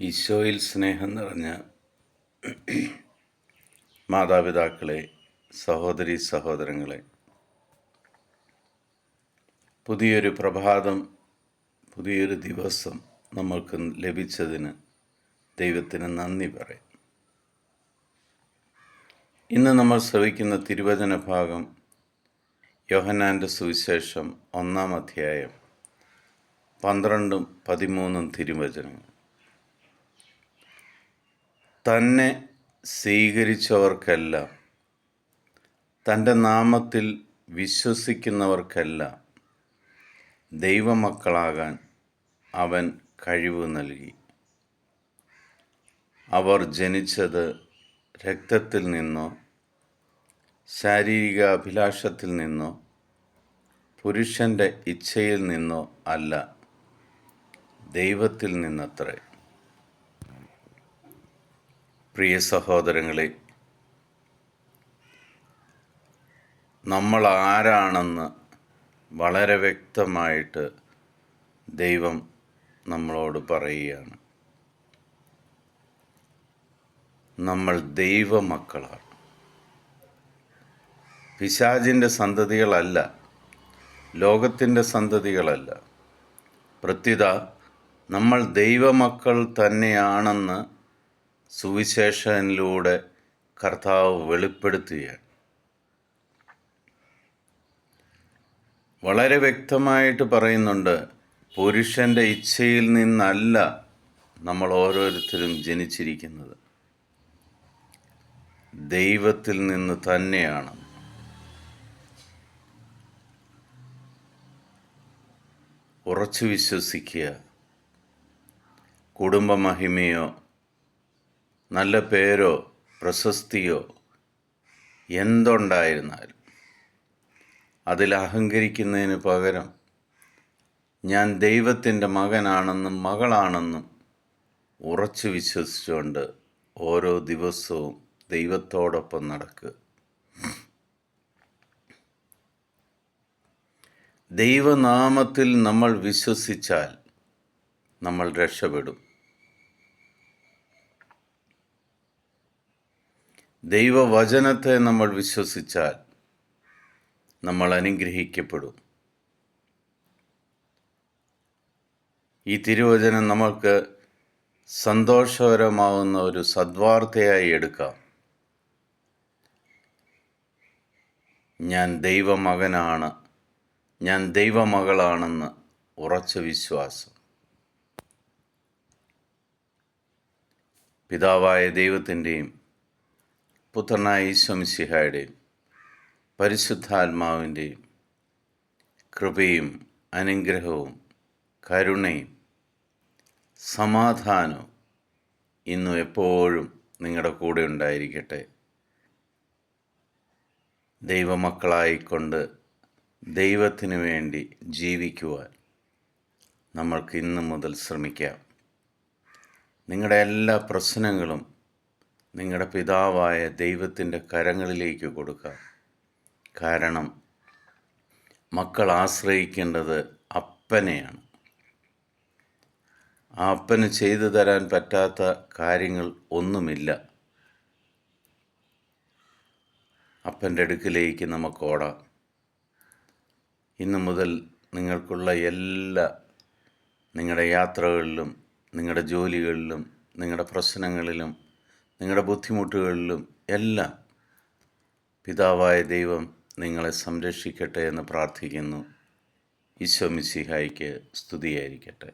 ഈശോയിൽ സ്നേഹം നിറഞ്ഞ മാതാപിതാക്കളെ, സഹോദരീ സഹോദരങ്ങളെ, പുതിയൊരു പ്രഭാതം, പുതിയൊരു ദിവസം നമ്മൾക്ക് ലഭിച്ചതിന് ദൈവത്തിന് നന്ദി പറയാം. ഇന്ന് നമ്മൾ ശ്രവിക്കുന്ന തിരുവചന ഭാഗം യോഹന്നാൻ്റെ സുവിശേഷം 1-ാം അധ്യായം 12-13 തിരുവചനങ്ങൾ. തന്നെ സ്വീകരിച്ചവർക്കെല്ലാം, തൻ്റെ നാമത്തിൽ വിശ്വസിക്കുന്നവർക്കെല്ലാം ദൈവമക്കളാകാൻ അവൻ കഴിവ് നൽകി. അവർ ജനിച്ചത് രക്തത്തിൽ നിന്നോ ശാരീരിക അഭിലാഷത്തിൽ നിന്നോ പുരുഷൻ്റെ ഇച്ഛയിൽ നിന്നോ അല്ല, ദൈവത്തിൽ നിന്നത്രേ. പ്രിയ സഹോദരങ്ങളെ, നമ്മൾ ആരാണെന്ന് വളരെ വ്യക്തമായിട്ട് ദൈവം നമ്മളോട് പറയുകയാണ്. നമ്മൾ ദൈവമക്കളാണ്. പിശാചിൻ്റെ സന്തതികളല്ല, ലോകത്തിൻ്റെ സന്തതികളല്ല. പ്രത്യുത നമ്മൾ ദൈവമക്കൾ തന്നെയാണെന്ന് സുവിശേഷനിലൂടെ കർത്താവ് വെളിപ്പെടുത്തുകയാണ്. വളരെ വ്യക്തമായിട്ട് പറയുന്നുണ്ട്, പുരുഷൻ്റെ ഇച്ഛയിൽ നിന്നല്ല നമ്മൾ ഓരോരുത്തരും ജനിച്ചിരിക്കുന്നത്, ദൈവത്തിൽ നിന്ന് തന്നെയാണ്. ഉറച്ചു വിശ്വസിക്കുക. കുടുംബമഹിമയോ നല്ല പേരോ പ്രശസ്തിയോ എന്തുണ്ടായിരുന്നാലും അതിൽ അഹങ്കരിക്കുന്നതിന് പകരം ഞാൻ ദൈവത്തിൻ്റെ മകനാണെന്നും മകളാണെന്നും ഉറച്ചു വിശ്വസിച്ചുകൊണ്ട് ഓരോ ദിവസവും ദൈവത്തോടൊപ്പം നടക്കുക. ദൈവനാമത്തിൽ നമ്മൾ വിശ്വസിച്ചാൽ നമ്മൾ രക്ഷപ്പെടും. ദൈവവചനത്തെ നമ്മൾ വിശ്വസിച്ചാൽ നമ്മൾ അനുഗ്രഹിക്കപ്പെടും. ഈ തിരുവചനം നമുക്ക് സന്തോഷകരമാവുന്ന ഒരു സദ്വാർത്തയായി എടുക്കാം. ഞാൻ ദൈവമകനാണ്, ഞാൻ ദൈവമകളാണെന്ന് ഉറച്ച വിശ്വാസം. പിതാവായ ദൈവത്തിൻ്റെയും പുത്രനായ ഈശോ മിശിഹായുടെയും പരിശുദ്ധാത്മാവിൻ്റെയും കൃപയും അനുഗ്രഹവും കരുണയും സമാധാനവും ഇന്നും എപ്പോഴും നിങ്ങളുടെ കൂടെ ഉണ്ടായിരിക്കട്ടെ. ദൈവമക്കളായിക്കൊണ്ട് ദൈവത്തിന് വേണ്ടി ജീവിക്കുവാൻ നമ്മൾക്ക് ഇന്നു മുതൽ ശ്രമിക്കാം. നിങ്ങളുടെ എല്ലാ പ്രശ്നങ്ങളും നിങ്ങളുടെ പിതാവായ ദൈവത്തിൻ്റെ കരങ്ങളിലേക്ക് കൊടുക്കാം. കാരണം മക്കൾ ആശ്രയിക്കേണ്ടത് അപ്പനെയാണ്. ആ അപ്പന് ചെയ്തു തരാൻ പറ്റാത്ത കാര്യങ്ങൾ ഒന്നുമില്ല. അപ്പൻ്റെ അടുക്കിലേക്ക് നമുക്ക് ഓടാം. ഇന്നു മുതൽ നിങ്ങൾക്കുള്ള എല്ലാ നിങ്ങളുടെ യാത്രകളിലും, നിങ്ങളുടെ ജോലികളിലും, നിങ്ങളുടെ പ്രശ്നങ്ങളിലും, നിങ്ങളുടെ ബുദ്ധിമുട്ടുകളിലും എല്ലാം പിതാവായ ദൈവം നിങ്ങളെ സംരക്ഷിക്കട്ടെ എന്ന് പ്രാർത്ഥിക്കുന്നു. ഈശോ മിശിഹായ്ക്ക് സ്തുതിയായിരിക്കട്ടെ.